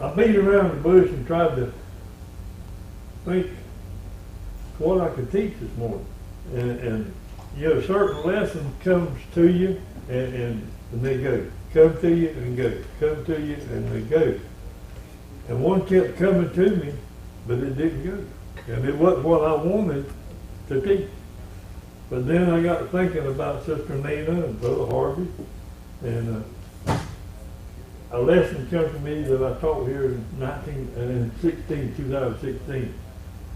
I beat around the bush and tried to think what I could teach this morning. And you know, a certain lesson comes to you and they go. Come to you and go. Come to you and they go. And one kept coming to me, but it didn't go. And it wasn't what I wanted to teach. But then I got thinking about Sister Nina and Brother Harvey, and a lesson came to me that I taught here in 2016.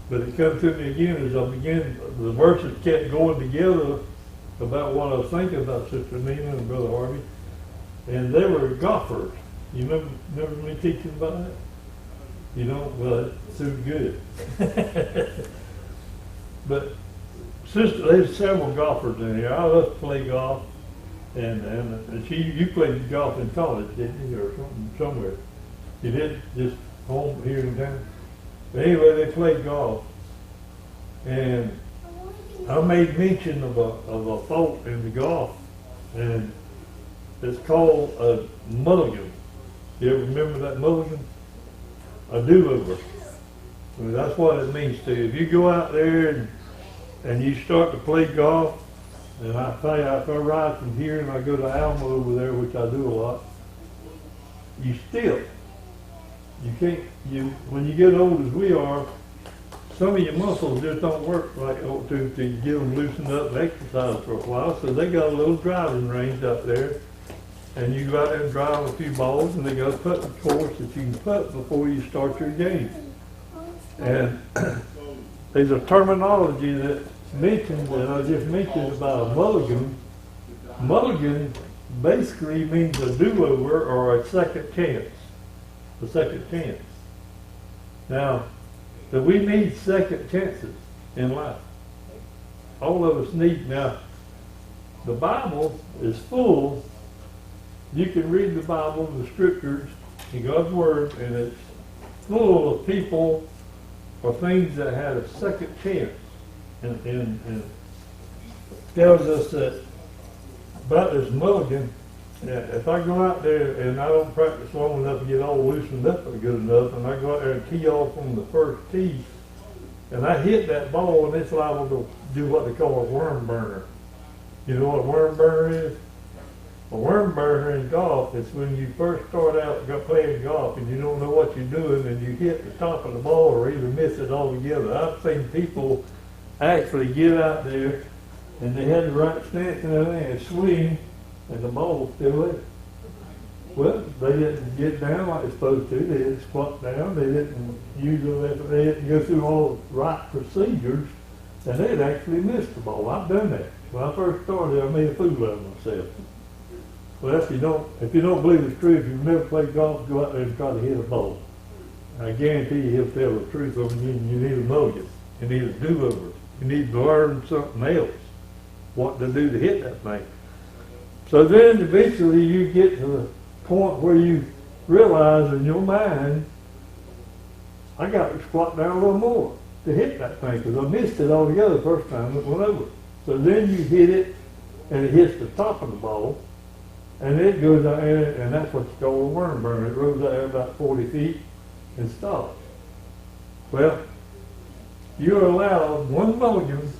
But it come to me again as I began, the verses kept going together about what I was thinking about Sister Nina and Brother Harvey. And they were golfers. You remember me teaching about that? You know, well, it's so good. But sister, there's several golfers in here. I love to play golf. And you played golf in college, didn't you, or somewhere? You did, just home here in town? But anyway, they played golf. And I made mention of a fault in the golf. And it's called a mulligan. You ever remember that mulligan? A do-over. I mean, that's what it means to you. If you go out there and you start to play golf, and I tell you, if I ride from here and I go to Alma over there, which I do a lot, you still, you can't, when you get old as we are, some of your muscles just don't work like to get them loosened up and exercise for a while. So they got a little driving range up there, and you go out there and drive a few balls, and they got a putting course that you can putt before you start your game. And there's a terminology that's mentioned that I just mentioned about a mulligan. Mulligan basically means a do-over or a second chance. A second chance. Now, that we need second chances in life. All of us need. Now, the Bible is full. You can read the Bible, the scriptures, and God's Word, and it's full of people or things that had a second chance. And tells us that about this mulligan, if I go out there and I don't practice long enough to get all loosened up good enough, and I go out there and tee off on the first tee, and I hit that ball, and it's liable to do what they call a worm burner. You know what a worm burner is? A worm burner in golf is when you first start out playing golf and you don't know what you're doing and you hit the top of the ball or even miss it altogether. I've seen people actually get out there and they had the right stance and everything and swing and the ball still there. Well, they didn't get down like they're supposed to. They didn't squat down. They didn't use them. They didn't go through all the right procedures, and they'd actually missed the ball. I've done that. When I first started, I made a fool out of myself. Well, if you don't believe it's true, if you've never played golf, go out there and try to hit a ball. I guarantee you he'll tell the truth on you. You need a mulligan. You need a do-over. You need to learn something else, what to do to hit that thing. So then eventually you get to the point where you realize in your mind, I got to squat down a little more to hit that thing because I missed it altogether the first time it went over. So then you hit it and it hits the top of the ball and it goes out there, and that's what's called a worm burner. It rolls out there about 40 feet and stops. Well, you're allowed one mulligan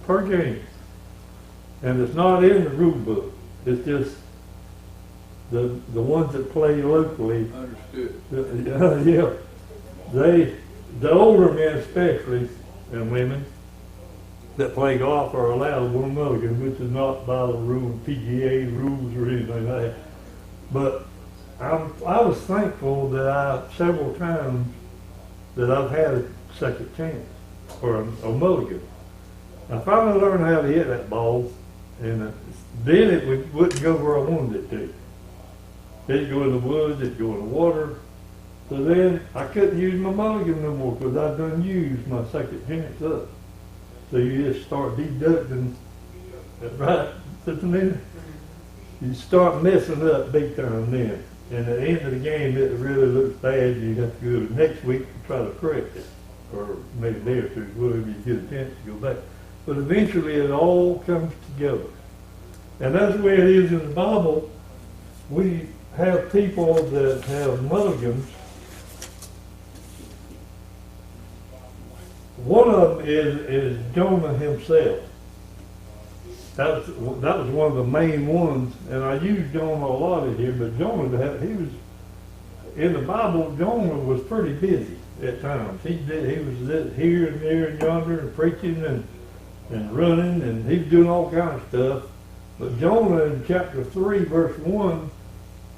per game. And it's not in the rule book. It's just the ones that play locally. Understood. Yeah. The older men especially, and women, that play golf are allowed one mulligan, which is not by the PGA rules or anything like that. But I was thankful that several times that I've had a second chance or a mulligan. I finally learned how to hit that ball, and then it wouldn't go where I wanted it to. It'd go in the woods, it'd go in the water. So then I couldn't use my mulligan no more because I'd done used my second chance up. So you just start deducting, right, Sister Nina? You start messing up big time then. And at the end of the game, it really looks bad. You have to go next week to try to correct it. Or maybe a day or two, whatever you get a chance to go back. But eventually it all comes together. And that's the way it is in the Bible. We have people that have mulligans, one of them is Jonah himself. That was one of the main ones, and I use Jonah a lot in here. But Jonah, he was in the Bible. Jonah was pretty busy at times. He was here and there and yonder and preaching and running, and he was doing all kinds of stuff. But Jonah in chapter 3, verse 1,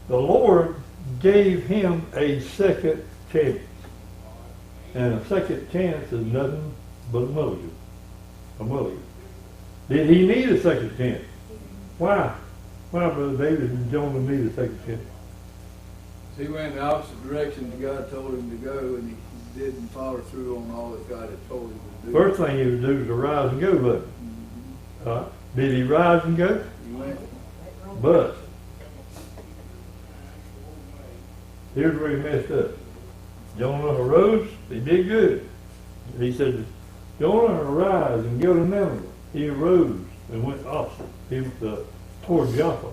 the Lord gave him a second chance. And a second chance is nothing but a mulligan. A mulligan. Did he need a second chance? Why? Why, Brother David, did Jonah need a second chance? He went in the opposite direction that God told him to go, and he didn't follow through on all that God had told him to do. First thing he would do is to rise and go, but did he rise and go? He went. But here's where he messed up. Jonah arose, he did good. He said, Jonah, arise and go to Nineveh. He arose and went opposite. He was toward Joppa.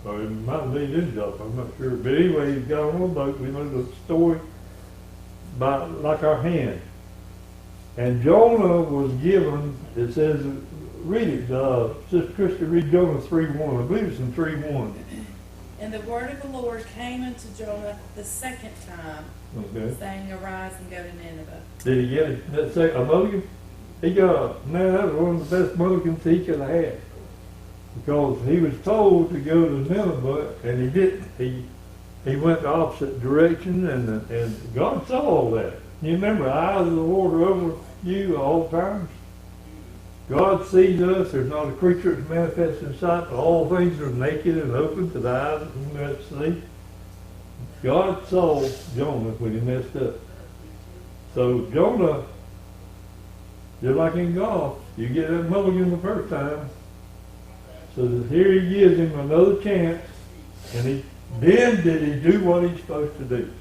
Or it might have been in Joppa, I'm not sure. But anyway, he got on a boat. We know the story by like our hand. And Jonah was given, it says, read it, Sister Christy, read Jonah 3:1. I believe it's in 3:1. And the word of the Lord came unto Jonah the second time, Okay. saying, Arise and go to Nineveh. Did he get a mulligan? He got, man, that was one of the best mulligans he could have had. Because he was told to go to Nineveh, and he didn't. He went the opposite direction, and God saw all that. You remember, the eyes of the Lord are over you at all times. God sees us. There's not a creature that's manifest in sight, but all things are naked and open to the eyes of whom that see. God saw Jonah when he messed up. So Jonah, just like in golf, you get that mulligan the first time. So that here he gives him another chance, and then did he do what he's supposed to do?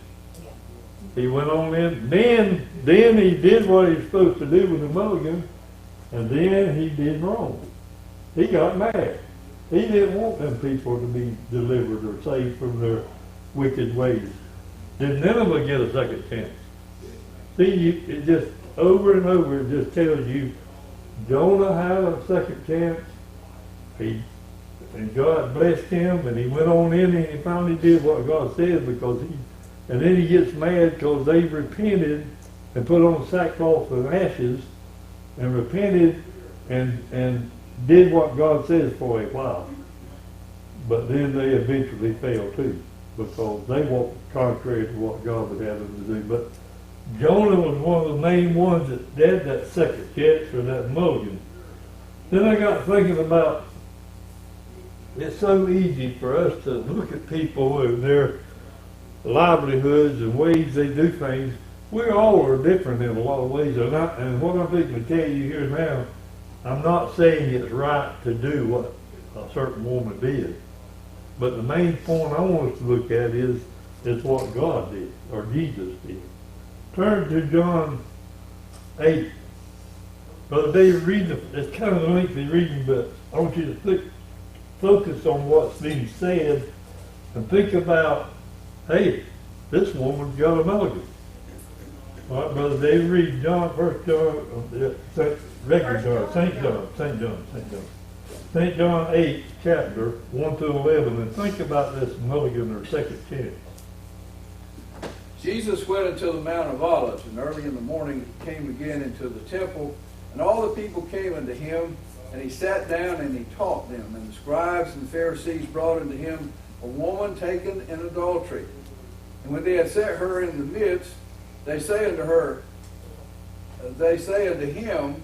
He went on in, then he did what he was supposed to do with the mulligan, and then he did wrong. He got mad. He didn't want them people to be delivered or saved from their wicked ways. Did Nineveh get a second chance? See, it just over and over it just tells you Jonah had a second chance. And God blessed him, and he went on in and he finally did what God said, and then he gets mad because they repented and put on sackcloth and ashes and repented and did what God says for a while. But then they eventually failed too, because they walked contrary to what God would have them to do. But Jonah was one of the main ones that had that second chance or that mulligan. Then I got thinking about, it's so easy for us to look at people and their livelihoods and ways they do things. We all are different in a lot of ways. And what I'm thinking to tell you here now, I'm not saying it's right to do what a certain woman did. But the main point I want us to look at is what God did, or Jesus did. Turn to John 8. Brother David, it's kind of a lengthy reading, but I want you to focus on what's being said and think about, hey, this woman's got a mulligan. All right, Brother David, read John, 1 John, St. John 8, chapter 1 to 11, and think about this mulligan or second chance. Jesus went into the Mount of Olives, and early in the morning he came again into the temple, and all the people came unto him, and he sat down and he taught them. And the scribes and the Pharisees brought unto him a woman taken in adultery. And when they had set her in the midst, they say unto him,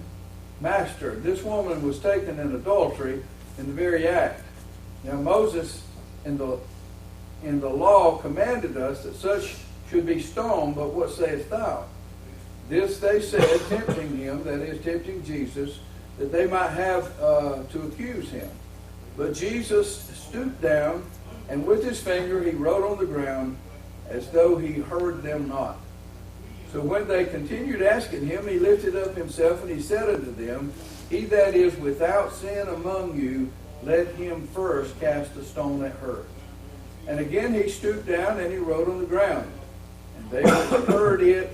Master, this woman was taken in adultery in the very act. Now Moses in the law commanded us that such should be stoned, but what sayest thou? This they said, tempting him, that is, tempting Jesus, that they might have to accuse him. But Jesus stooped down, and with his finger he wrote on the ground, as though he heard them not. So when they continued asking him, he lifted up himself, and he said unto them, He that is without sin among you, let him first cast a stone at her. And again he stooped down, and he wrote on the ground. And they which heard it,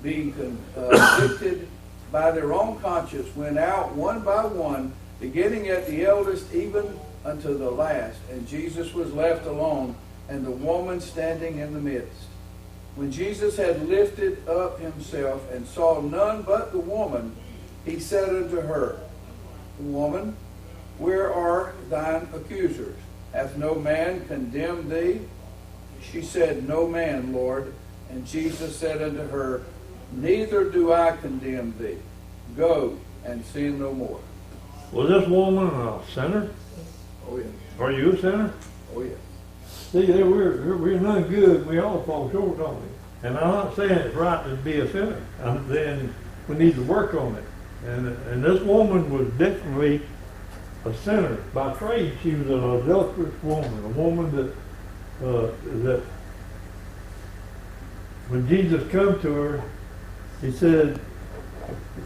being convicted, by their own conscience, went out one by one, beginning at the eldest even unto the last. And Jesus was left alone, and the woman standing in the midst. When Jesus had lifted up himself and saw none but the woman, he said unto her, Woman, where are thine accusers? Hath no man condemned thee? She said, No man, Lord. And Jesus said unto her, Neither do I condemn thee. Go and sin no more. Was this woman a sinner? Oh, yeah. Are you a sinner? Oh, yeah. See, we're none good. We all fall short, don't we? And I'm not saying it's right to be a sinner. Then we need to work on it. And this woman was definitely a sinner by trade. She was an adulterous woman, a woman that when Jesus come to her, he said,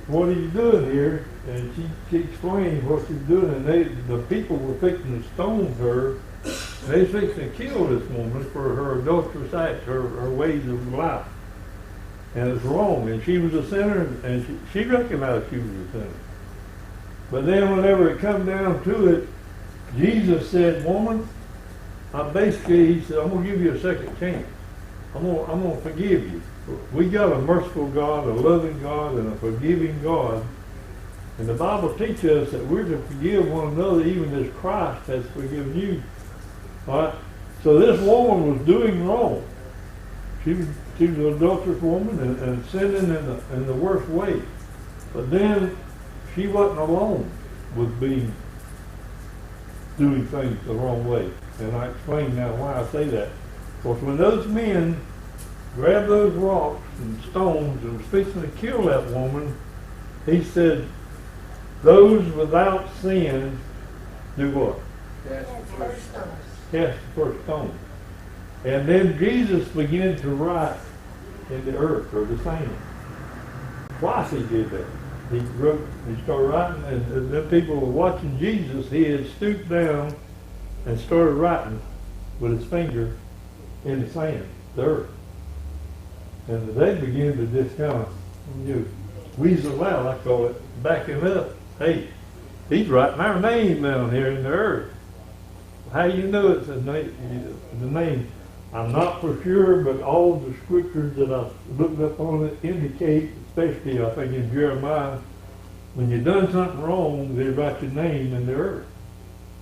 "What are you doing here?" And she explained what she was doing, and the people were fixing to stone her. They was fixing to kill this woman for her adulterous acts, her ways of life. And it's wrong. And she was a sinner, and she recognized she was a sinner. But then whenever it come down to it, Jesus said, "Woman," basically he said, "I'm going to give you a second chance. I'm going to forgive you." We got a merciful God, a loving God, and a forgiving God. And the Bible teaches us that we're to forgive one another even as Christ has forgiven you. All right? So this woman was doing wrong. She was an adulterous woman and sinning in the worst way. But then she wasn't alone with doing things the wrong way. And I explain now why I say that. Because when those men grabbed those rocks and stones and was fixing to kill that woman, he said, "Those without sin do what? Cast the first stone." Cast the first stone. And then Jesus began to write in the earth or the sand. Twice he did that. He started writing, and then people were watching Jesus. He had stooped down and started writing with his finger in the sand, the earth. And they began to just kind of, weasel out, I call it, back him up. Hey, he's writing our name down here in the earth. How you know it's the name? I'm not for sure, but all the scriptures that I've looked up on it indicate, especially I think in Jeremiah, when you've done something wrong, they write your name in the earth.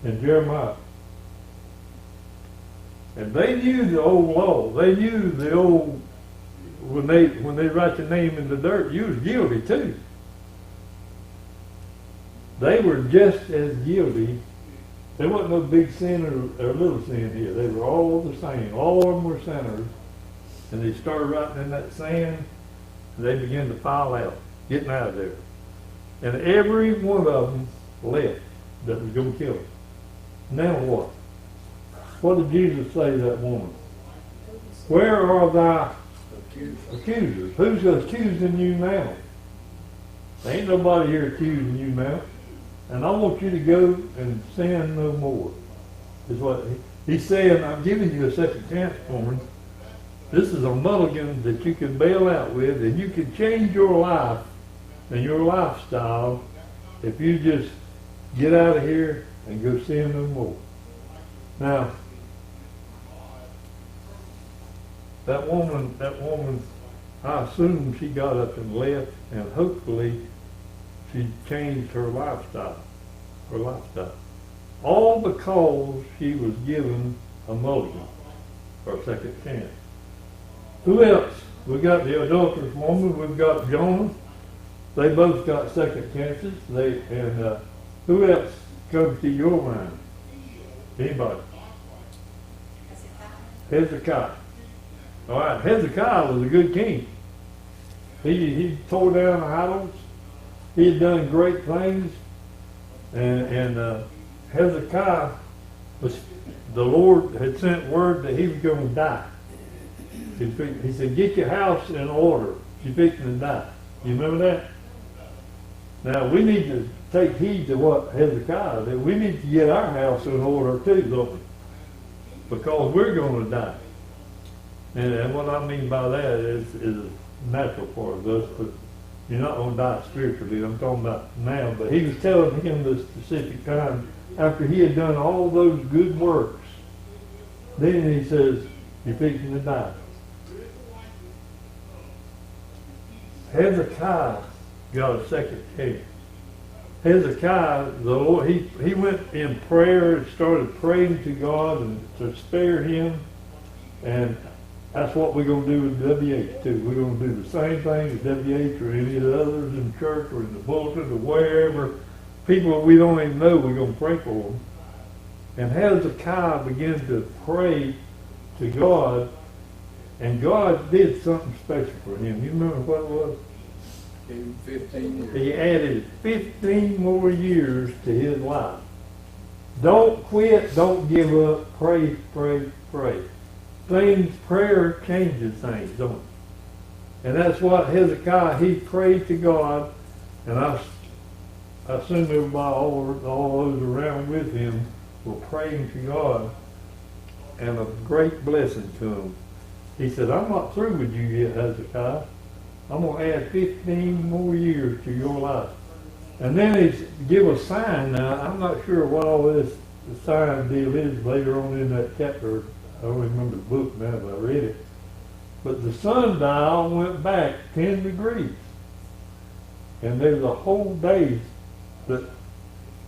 In Jeremiah. And they knew the old law. They knew the old, when they write your name in the dirt, you was guilty too. They were just as guilty. There wasn't no big sin or little sin here. They were all the same. All of them were sinners. And they started writing in that sand, and they began to file out, getting out of there. And every one of them left that was going to kill them. Now what? What did Jesus say to that woman? Where are thy accusers? Who's accusing you now? There ain't nobody here accusing you now. And I want you to go and sin no more. Is what he's saying. I'm giving you a second chance, woman. This is a mulligan that you can bail out with, and you can change your life and your lifestyle if you just get out of here and go sin no more. Now, that woman, I assume she got up and left, and hopefully she changed her lifestyle. All because she was given a mulligan or a second chance. Who else? We got the adulterous woman. We've got Jonah. They both got second chances. Who else comes to your mind? Anybody? Hezekiah. All right, Hezekiah was a good king. He tore down the idols. He had done great things, and Hezekiah the Lord had sent word that he was going to die. He said, "Get your house in order. You're fixing to die." You remember that? Now we need to take heed to what Hezekiah did. We need to get our house in order too, don't we? Because we're going to die. And what I mean by that is natural part of us, but You're not going to die spiritually, I'm talking about now. But he was telling him the specific time after he had done all those good works. Then he says, you're fixing to die. Hezekiah got a second chance. Hezekiah, the Lord, he went in prayer and started praying to God and to spare him. And that's what we're going to do with WH too. We're going to do the same thing as WH or any of the others in church or in the bulletin or wherever. People we don't even know, we're going to pray for them. And Hezekiah began to pray to God, and God did something special for him. You remember what it was? Gave him 15 years. He added 15 more years to his life. Don't quit, don't give up, pray, pray, pray. Prayer changes things, don't it? And that's what Hezekiah, he prayed to God, and I assume everybody, all those around with him, were praying to God, and a great blessing to him. He said, I'm not through with you yet, Hezekiah. I'm going to add 15 more years to your life. And then he give a sign. Now, I'm not sure what all this the sign deal is later on in that chapter. I don't remember the book now, but I read it. But the sundial went back 10 degrees. And there was a whole day that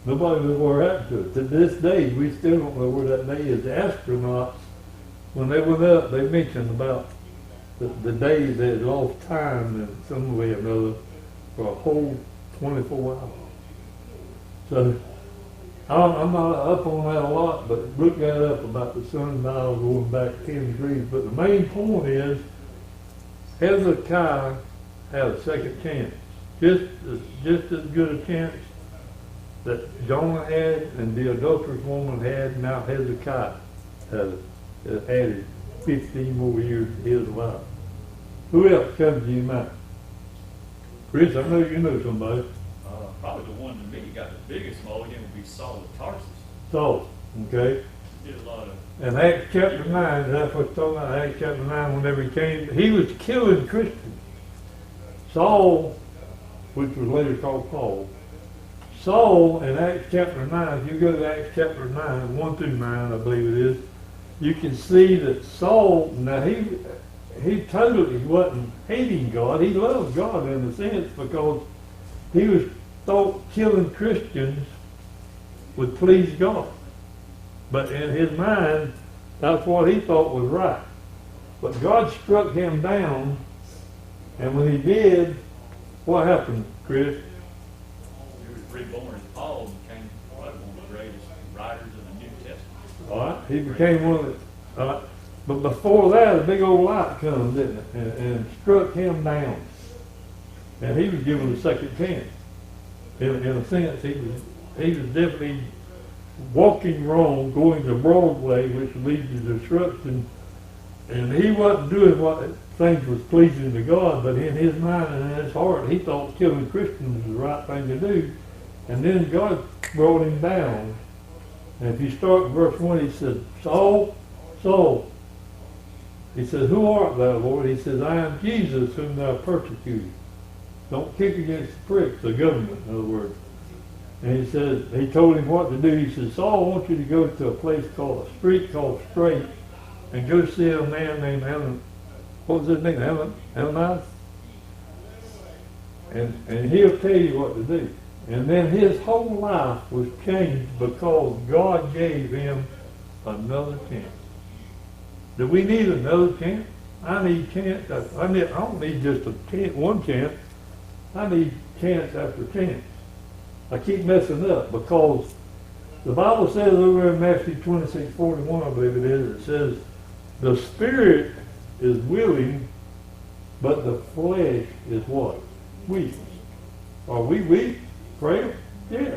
nobody knows what happened to it. To this day, we still don't know where that day is. The astronauts, when they went up, they mentioned about the days they had lost time in some way or another for a whole 24 hours. So I'm not up on that a lot, but look that up about the sundial going back 10 degrees. But the main point is Hezekiah had a second chance. Just as good a chance that Jonah had and the adulterous woman had. Now Hezekiah has added 15 more years to his life. Who else comes to your mind? Chris, I know you know somebody. Probably the one to me got the biggest mulligan would be Saul of Tarsus. Saul, okay. Did a lot of. In Acts chapter 9, that's what's talking about. Acts chapter 9, whenever he came, he was killing Christians. Saul, which was later called Paul. Saul in Acts chapter 9, if you go to Acts chapter 9, 1 through 9, I believe it is, you can see that Saul, now he totally wasn't hating God. He loved God in a sense because he was thought killing Christians would please God. But in his mind, that's what he thought was right. But God struck him down, and when he did, what happened, Chris? He was reborn as Paul and became probably one of the greatest writers of the New Testament. All right, he became one of the. But before that, a big old light comes, didn't it, and struck him down, and he was given a second chance. In a sense, he was definitely walking wrong, going the broad way, which leads to destruction. And he wasn't doing what things was pleasing to God, but in his mind and in his heart, he thought killing Christians was the right thing to do. And then God brought him down. And if you start in verse 1, he said, Saul, Saul. He said, who art thou, Lord? He says, I am Jesus whom thou persecutest. Don't kick against the pricks, the government, in other words. And he said, he told him what to do. He said, Saul, I want you to go to a place called, a street called Straight, and go see a man named what was his name? Ananias? And he'll tell you what to do. And then his whole life was changed because God gave him another chance. Do we need another chance? I need chance. I don't need just one chance. I need chance after chance. I keep messing up because the Bible says over in Matthew 26:41, I believe it is, it says, the spirit is willing, but the flesh is what? Weak. Are we weak? Frail? Yeah.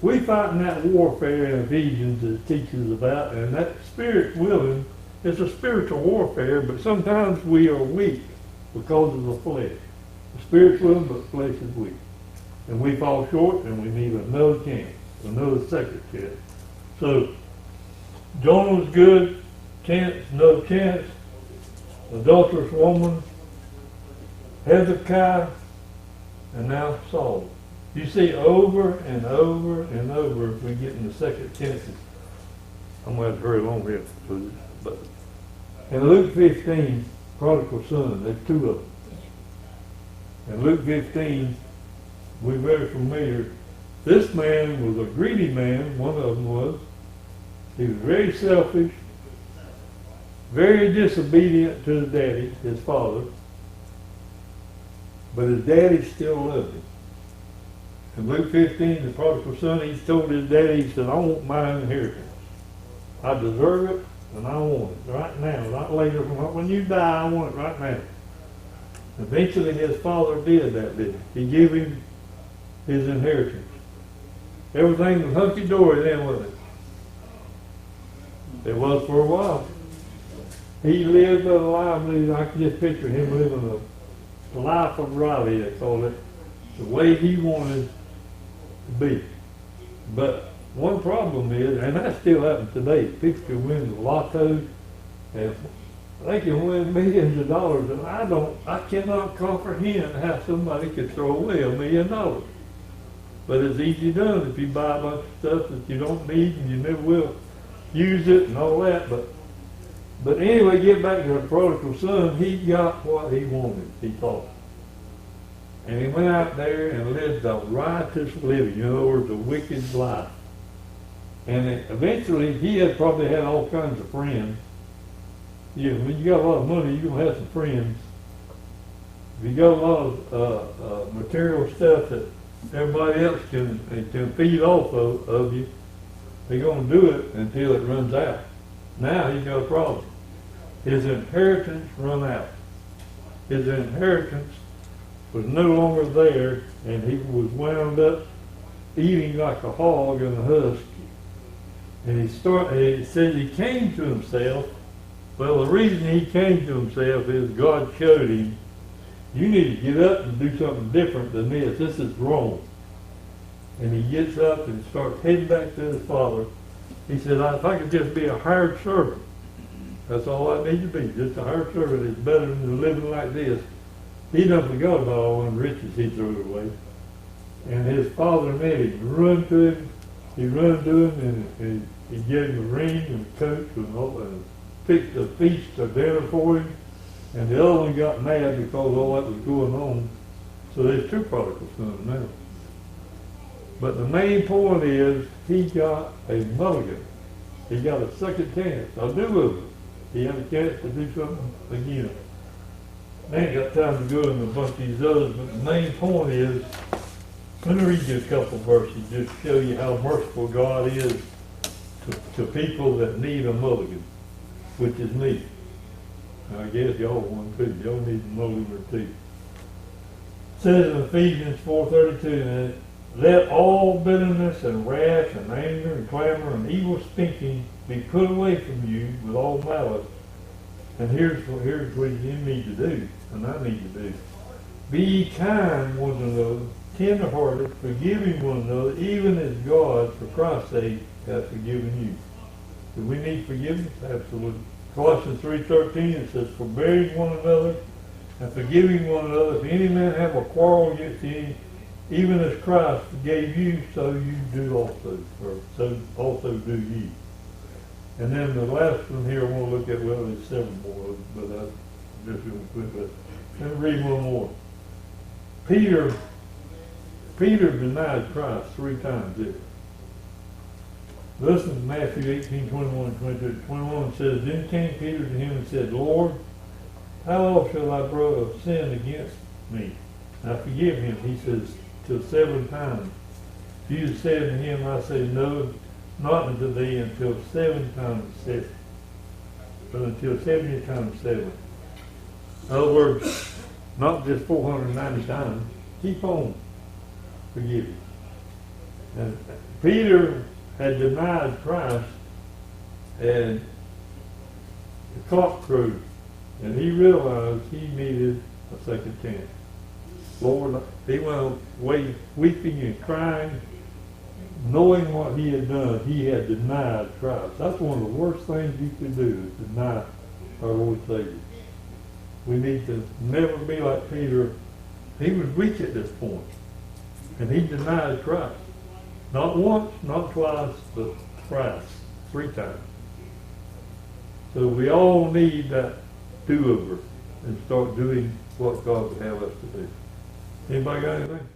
We fighting that warfare in Ephesians that teaches about, and that spirit's willing. It's a spiritual warfare, but sometimes we are weak because of the flesh. The spirit's willing, but the flesh is weak. And we fall short, and we need another chance, another second chance. So, Jonah was good, chance, no chance. Adulterous woman, Hezekiah, and now Saul. You see over and over and over we get in the second tenses. I'm going to have to hurry along here. But in Luke 15, prodigal son, there's two of them. In Luke 15, we're very familiar. This man was a greedy man, one of them was. He was very selfish, very disobedient to his daddy, his father. But his daddy still loved him. In Luke 15, the prodigal son, he told his daddy, he said, I want my inheritance. I deserve it, and I want it right now, not later. Not when you die, I want it right now. Eventually, his father did that, didn't he? He gave him his inheritance. Everything was hunky-dory then, wasn't it? It was for a while. He lived a life, I can just picture him living a life of Riley, they call it, the way he wanted to be. But one problem is, and that still happens today, people can win the lotto, and they can win millions of dollars, and I cannot comprehend how somebody could throw away $1 million. But it's easy done if you buy a bunch of stuff that you don't need and you never will use it and all that. But anyway, get back to the prodigal son. He got what he wanted, he thought. And he went out there and lived a righteous living, in other words, a wicked life. And eventually, he had probably had all kinds of friends. When you got a lot of money, you're going to have some friends. If you got a lot of material stuff that everybody else can feed off of you, they're going to do it until it runs out. Now he's got a problem. His inheritance run out. His inheritance was no longer there, and he was wound up eating like a hog in a husk. And he said he came to himself. Well, the reason he came to himself is God showed him, you need to get up and do something different than this. This is wrong. And he gets up and starts heading back to his father. He said, if I could just be a hired servant, that's all I need to be. Just a hired servant is better than living like this. He done forgot about all them riches he threw away. And his father met him, run to him. He run to him and he gave him a ring and a coat and picked a feast or dinner for him. And the other one got mad because all that was going on. So there's two prodigal sons now. But the main point is he got a mulligan. He got a second chance. I'll do with it. He had a chance to do something again. I ain't got time to go into a bunch of these others, but the main point is, let me read you a couple verses just to show you how merciful God is to people that need a mulligan, which is me. I guess y'all want too. Y'all need a mulligan too. It says in Ephesians 4:32, let all bitterness and wrath and anger and clamor and evil speaking be put away from you with all malice. And here's what you need to do, and I need to do. Be ye kind one to another, tender-hearted, forgiving one another, even as God, for Christ's sake, hath forgiven you. Do we need forgiveness? Absolutely. Colossians 3:13, it says, forbearing one another and forgiving one another. If any man have a quarrel against any, even as Christ forgave you, so you do also, or so also do ye. And then the last one here I want to look at, well, there's several more, but I'm just going to quit that. Let me read one more. Peter denied Christ 3 times there. Listen to Matthew 18:21 and 22. 21 says, then came Peter to him and said, Lord, how long shall thy brother sin against me? Now forgive him. He says, till 7 times. Jesus said to him, I say, no, not unto thee until 7 times 7. But until 70 times 7. In other words, not just 490 times. Keep on forgiving. And Peter had denied Christ, and the cock crowed, and he realized he needed a second chance. Lord, he went away weeping and crying, knowing what he had done. He had denied Christ. That's one of the worst things you can do, is deny our Lord and Savior. We need to never be like Peter He was weak at this point, and he denied Christ. Not once, not twice, but thrice, 3 times. So we all need that do-over and start doing what God would have us to do. Anybody got anything?